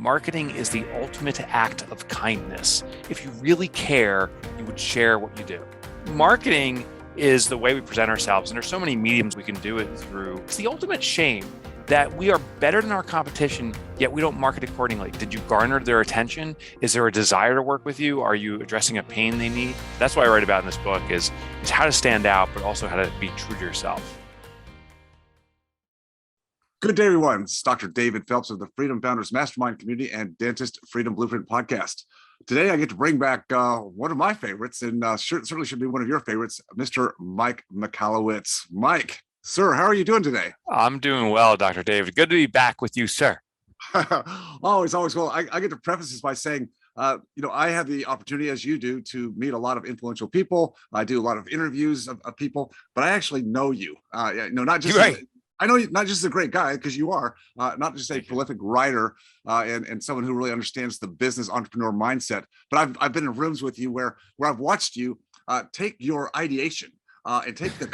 Marketing is the ultimate act of kindness. If you really care, you would share what you do. Marketing is the way we present ourselves, and there's so many mediums we can do it through. It's the ultimate shame that we are better than our competition, yet we don't market accordingly. Did you garner their attention? Is there a desire to work with you? Are you addressing a pain they need? That's what I write about in this book is how to stand out, but also how to be true to yourself. Good day, everyone. It's Dr. David Phelps of the Freedom Founders Mastermind Community and Dentist Freedom Blueprint Podcast. Today, I get to bring back one of my favorites, and certainly should be one of your favorites, Mr. Mike Michalowicz. Mike, sir, how are you doing today? I'm doing well, Dr. David. Good to be back with you, sir. Always well. I get to preface this by saying, I have the opportunity, as you do, to meet a lot of influential people. I do a lot of interviews of people, but I actually know you. Not just right. I know you're not just a great guy, because you are not just a prolific writer and someone who really understands the business entrepreneur mindset, but I've been in rooms with you where I've watched you take your ideation and take the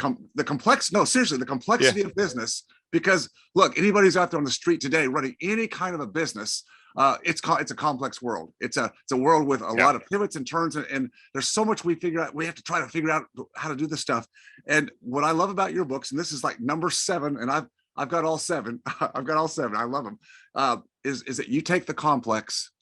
complexity of business. Because look, anybody who's out there on the street today running any kind of a business, it's a complex world. It's a world with a lot of pivots and turns, and there's so much we have to try to figure out how to do this stuff. And what I love about your books, and this is like number 7, and I've got all 7. I've got all 7. I love them. Is that you take the complex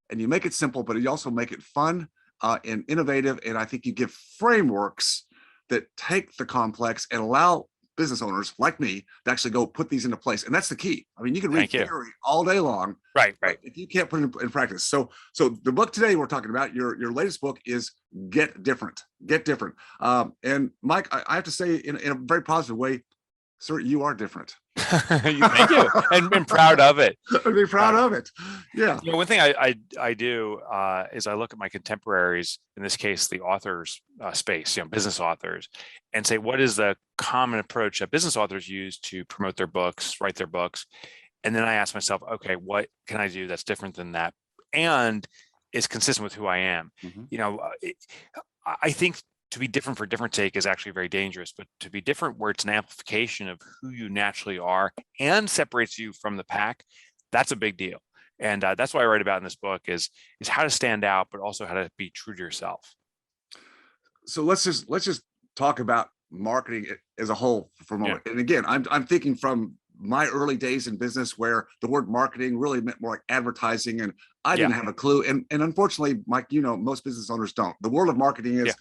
and you make it simple, but you also make it fun and innovative. And I think you give frameworks that take the complex and allow business owners like me to actually go put these into place. And that's the key. I mean, you can read theory all day long, right? If you can't put it in practice. So the book today we're talking about, your latest book, is Get Different. And Mike, I have to say in a very positive way, sir, you are different. Thank you, and proud of it. Be proud of it. Yeah. One thing I do is I look at my contemporaries, in this case, the authors space, business authors, and say, what is the common approach that business authors use to promote their books, write their books? And then I ask myself, okay, what can I do that's different than that, and is consistent with who I am? Mm-hmm. I think to be different for different sake is actually very dangerous, but to be different where it's an amplification of who you naturally are and separates you from the pack, that's a big deal. And that's what I write about in this book is how to stand out, but also how to be true to yourself. So let's just talk about marketing as a whole for a moment. Yeah. And again, I'm thinking from my early days in business where the word marketing really meant more like advertising, and I didn't have a clue. And unfortunately, Mike, most business owners don't. The world of marketing is,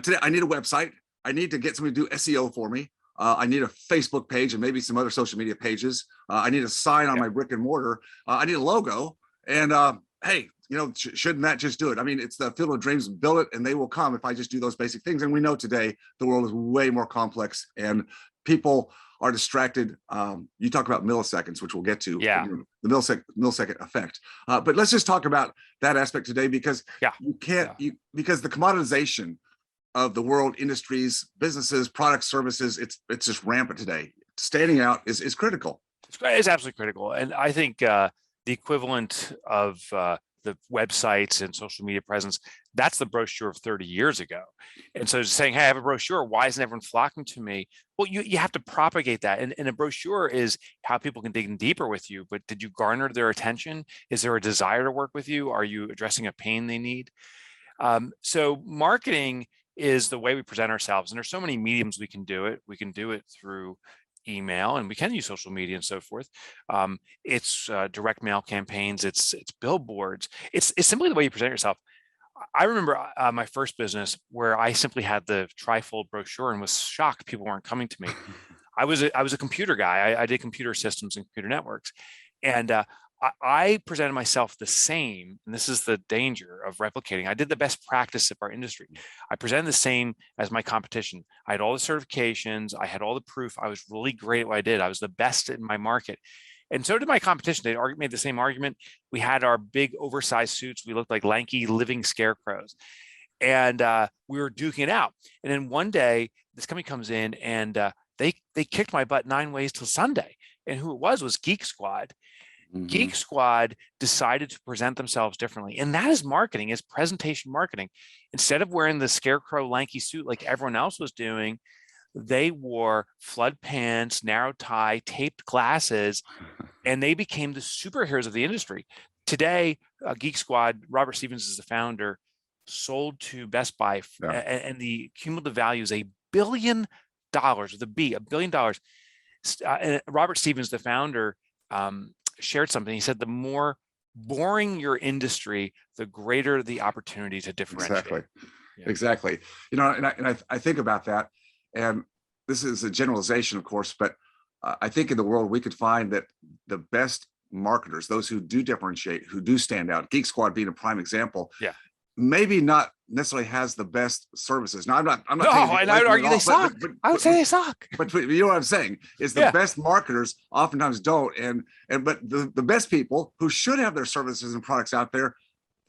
today I need a website. I need to get somebody to do SEO for me. I need a Facebook page and maybe some other social media pages. I need a sign on my brick and mortar. I need a logo. And hey, shouldn't that just do it? I mean, it's the field of dreams. Build it and they will come if I just do those basic things. And we know today the world is way more complex and people are distracted. You talk about milliseconds, which we'll get to. The millisecond effect. But let's just talk about that aspect today, because you can't. Because the commoditization of the world, industries, businesses, products, services, it's just rampant today. Standing out is critical. It's absolutely critical. And I think the equivalent of the websites and social media presence, that's the brochure of 30 years ago. And so saying, hey, I have a brochure, why isn't everyone flocking to me? Well, you have to propagate that. And a brochure is how people can dig in deeper with you. But did you garner their attention? Is there a desire to work with you? Are you addressing a pain they need? So marketing is the way we present ourselves. And there's so many mediums we can do it. We can do it through email, and we can use social media and so forth. It's direct mail campaigns. It's billboards. It's simply the way you present yourself. I remember my first business where I simply had the trifold brochure and was shocked people weren't coming to me. I was a computer guy. I did computer systems and computer networks, and I presented myself the same, and this is the danger of replicating. I did the best practice of our industry. I presented the same as my competition. I had all the certifications. I had all the proof. I was really great at what I did. I was the best in my market. And so did my competition. They made the same argument. We had our big oversized suits. We looked like lanky living scarecrows. And we were duking it out. And then one day, this company comes in and they kicked my butt 9 ways till Sunday. And who it was Geek Squad. Mm-hmm. Geek Squad decided to present themselves differently. And that is marketing, is presentation marketing. Instead of wearing the scarecrow lanky suit like everyone else was doing, they wore flood pants, narrow tie, taped glasses, and they became the superheroes of the industry. Today, Geek Squad, Robert Stevens is the founder, sold to Best Buy, and the cumulative value is $1 billion with a B, $1 billion. Robert Stevens, the founder, shared something. He said, the more boring your industry, the greater the opportunity to differentiate. Exactly. Exactly. You know, and I think about that, and this is a generalization, of course, but I think in the world we could find that the best marketers, those who do differentiate, who do stand out, Geek Squad being a prime example, maybe not necessarily has the best services. Now, I'm not. No, and I would argue they suck. I would say they suck. But you know what I'm saying is the best marketers oftentimes don't, but the best people who should have their services and products out there,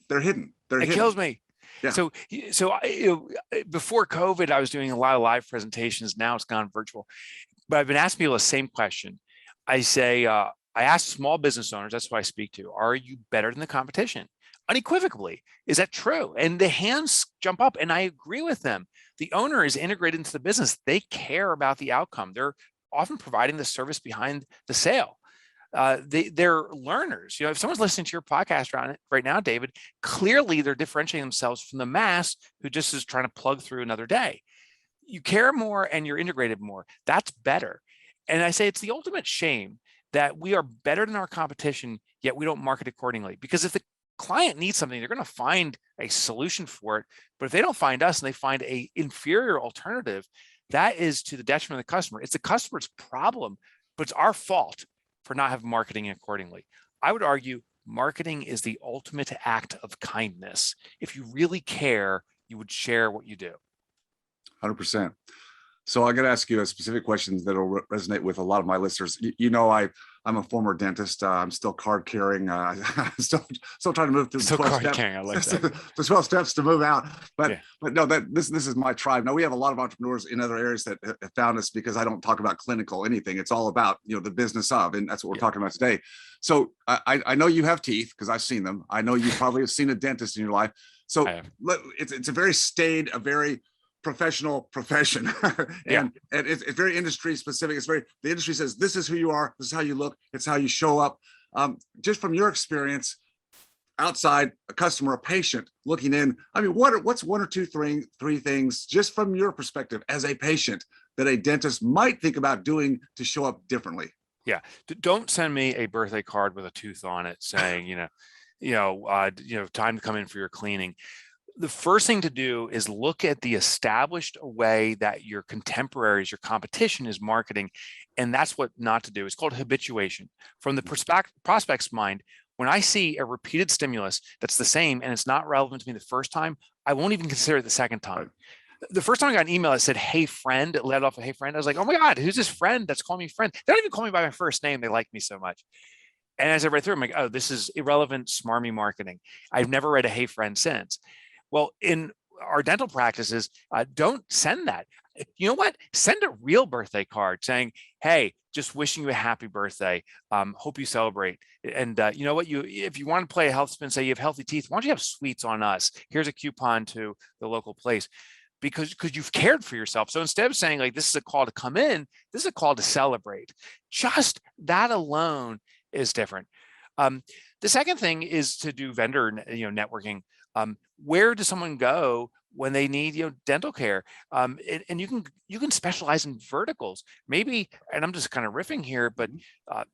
they're hidden. It kills me. Yeah. So before COVID, I was doing a lot of live presentations. Now it's gone virtual, but I've been asking people the same question. I say, I ask small business owners, that's who I speak to, are you better than the competition? Unequivocally, is that true? And the hands jump up, and I agree with them. The owner is integrated into the business. They care about the outcome. They're often providing the service behind the sale. They're learners. You know, if someone's listening to your podcast right now, David, clearly they're differentiating themselves from the mass who just is trying to plug through another day. You care more and you're integrated more. That's better. And I say it's the ultimate shame that we are better than our competition, yet we don't market accordingly. Because if the client needs something, they're going to find a solution for it. But if they don't find us and they find an inferior alternative, that is to the detriment of the customer. It's the customer's problem, but it's our fault for not having marketing accordingly. I would argue marketing is the ultimate act of kindness. If you really care, you would share what you do. 100%. So I got to ask you a specific question that will resonate with a lot of my listeners. You know, I'm a former dentist. I'm still card carrying. Still trying to move through the 12 steps. I like that. The 12 steps to move out. But no, this is my tribe. Now we have a lot of entrepreneurs in other areas that have found us because I don't talk about clinical anything. It's all about, you know, the business of, and that's what we're talking about today. So I know you have teeth because I've seen them. I know you probably have seen a dentist in your life. So it's a very staid, a very professional profession and it's very industry specific. The industry says this is who you are, this is how you look, it's how you show up. Just from your experience outside, a customer, a patient looking in, I mean, what's one or two, three things just from your perspective as a patient that a dentist might think about doing to show up differently? Don't send me a birthday card with a tooth on it saying time to come in for your cleaning. The first thing to do is look at the established way that your contemporaries, your competition is marketing. And that's what not to do. It's called habituation. From the prospect's mind, when I see a repeated stimulus that's the same and it's not relevant to me the first time, I won't even consider it the second time. The first time I got an email that said, "Hey friend," it led off of "Hey friend." I was like, oh my God, who's this friend that's calling me friend? They don't even call me by my first name. They like me so much. And as I read through, I'm like, oh, this is irrelevant, smarmy marketing. I've never read a "Hey friend" since. Well, in our dental practices, don't send that. You know what? Send a real birthday card saying, "Hey, just wishing you a happy birthday. Hope you celebrate." And you know what? If you want to play a health spin, say you have healthy teeth, why don't you have sweets on us? Here's a coupon to the local place. Because you've cared for yourself. So instead of saying like, this is a call to come in, this is a call to celebrate. Just that alone is different. The second thing is to do vendor networking. Where does someone go when they need dental care? And you can specialize in verticals. Maybe, and I'm just kind of riffing here, but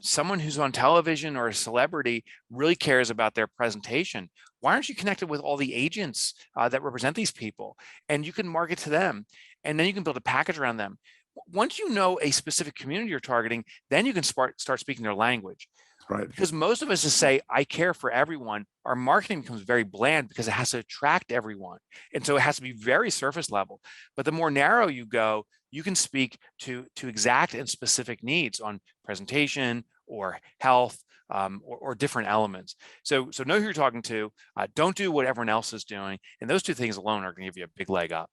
someone who's on television or a celebrity really cares about their presentation. Why aren't you connected with all the agents that represent these people? And you can market to them, and then you can build a package around them. Once you know a specific community you're targeting, then you can start speaking their language. Right. Because most of us just say, I care for everyone. Our marketing becomes very bland because it has to attract everyone. And so it has to be very surface level. But the more narrow you go, you can speak to exact and specific needs on presentation or health or different elements. So know who you're talking to. Don't do what everyone else is doing. And those two things alone are going to give you a big leg up.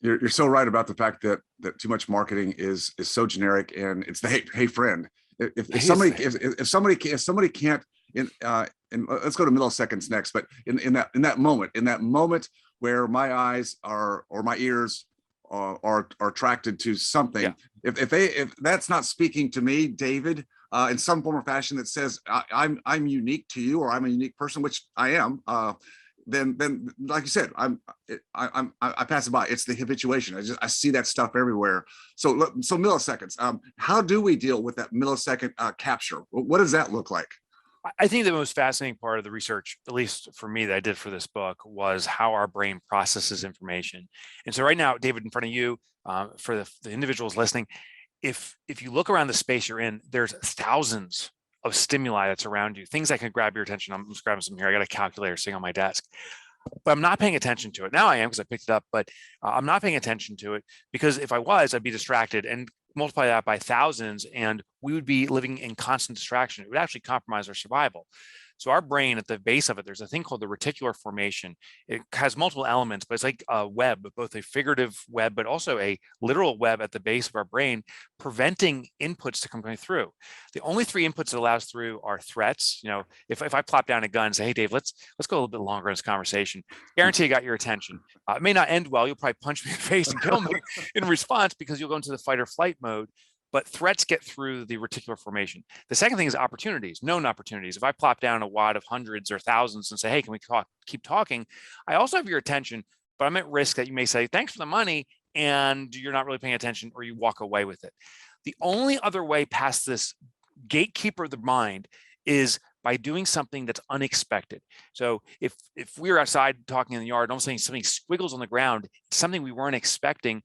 You're so right about the fact that too much marketing is so generic, and it's the hey friend. If somebody can't and let's go to milliseconds next, but in that moment where my eyes or my ears are attracted to something, if that's not speaking to me, David, in some form or fashion that says I'm unique to you, or I'm a unique person, which I am, then like you said, I pass it by. It's the habituation. I see that stuff everywhere. So milliseconds. How do we deal with that millisecond capture? What does that look like? I think the most fascinating part of the research, at least for me, that I did for this book, was how our brain processes information. And so right now, David, in front of you, for the individuals listening, if you look around the space you're in, there's thousands of stimuli that's around you, things that can grab your attention. I'm just grabbing some here. I got a calculator sitting on my desk, but I'm not paying attention to it. Now I am, because I picked it up, but I'm not paying attention to it, because if I was, I'd be distracted, and multiply that by thousands, and we would be living in constant distraction. It would actually compromise our survival. So our brain, at the base of it, there's a thing called the reticular formation. It has multiple elements, but it's like a web, both a figurative web, but also a literal web at the base of our brain, preventing inputs to come through. The only three inputs it allows through are threats. You know, if I plop down a gun and say, hey, Dave, let's go a little bit longer in this conversation, guarantee I got your attention. It may not end well. You'll probably punch me in the face and kill me in response, because you'll go into the fight or flight mode. But threats get through the reticular formation. The second thing is opportunities, known opportunities. If I plop down a wad of hundreds or thousands and say, hey, can we keep talking? I also have your attention, but I'm at risk that you may say, thanks for the money, and you're not really paying attention, or you walk away with it. The only other way past this gatekeeper of the mind is by doing something that's unexpected. So if we're outside talking in the yard, almost saying something squiggles on the ground, something we weren't expecting,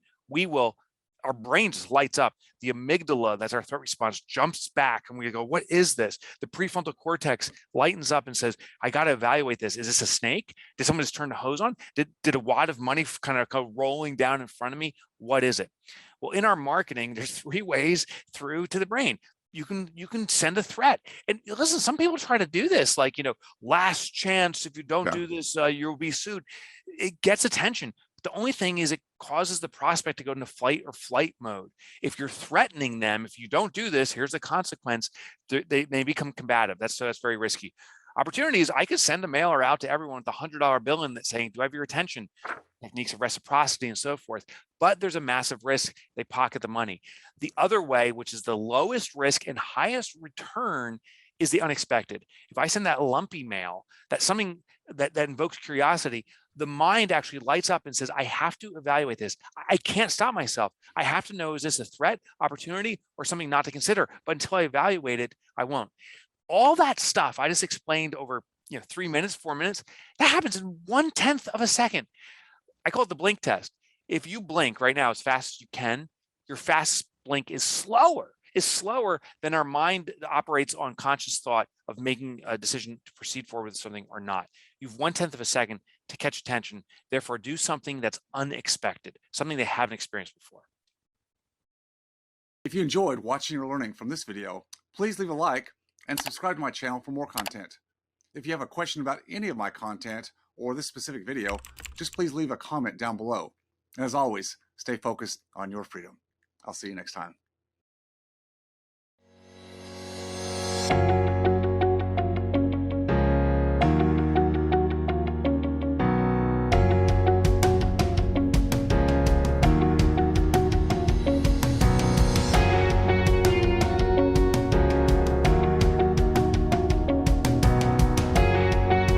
our brain just lights up. The amygdala, that's our threat response, jumps back, and we go, what is this? The prefrontal cortex lightens up and says, I got to evaluate this. Is this a snake? Did someone just turn the hose on? Did a wad of money kind of go rolling down in front of me? What is it? Well, in our marketing, there's three ways through to the brain. You can send a threat. And listen, some people try to do this, like, last chance. If you don't do this, you'll be sued. It gets attention. The only thing is, it causes the prospect to go into fight or flight mode. If you're threatening them, if you don't do this, here's the consequence, they become combative. That's very risky. Opportunities, I could send a mailer out to everyone with a $100 bill in that saying, do I have your attention? Techniques of reciprocity and so forth. But there's a massive risk. They pocket the money. The other way, which is the lowest risk and highest return, is the unexpected. If I send that lumpy mail, that's something that invokes curiosity, the mind actually lights up and says, I have to evaluate this. I can't stop myself. I have to know, is this a threat, opportunity, or something not to consider? But until I evaluate it, I won't. All that stuff I just explained over 3 minutes, 4 minutes, that happens in 1/10 of a second. I call it the blink test. If you blink right now as fast as you can, your fast blink is slower than our mind operates on conscious thought of making a decision to proceed forward with something or not. You've 1/10 of a second to catch attention. Therefore, do something that's unexpected, something they haven't experienced before. If you enjoyed watching or learning from this video, please leave a like and subscribe to my channel for more content. If you have a question about any of my content or this specific video, just please leave a comment down below. And as always, stay focused on your freedom. I'll see you next time.